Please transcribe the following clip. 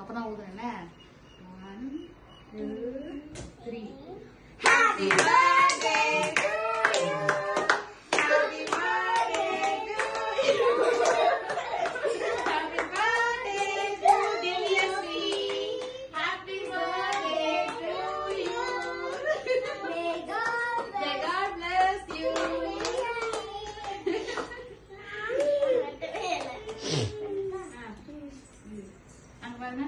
அப்பதான் ஊதுறேன் என்ன 1 2 3 Happy birthday to you. Happy birthday to you. Happy birthday to Divyasri. Happy birthday to you. May God bless you. அங்க பாருங்க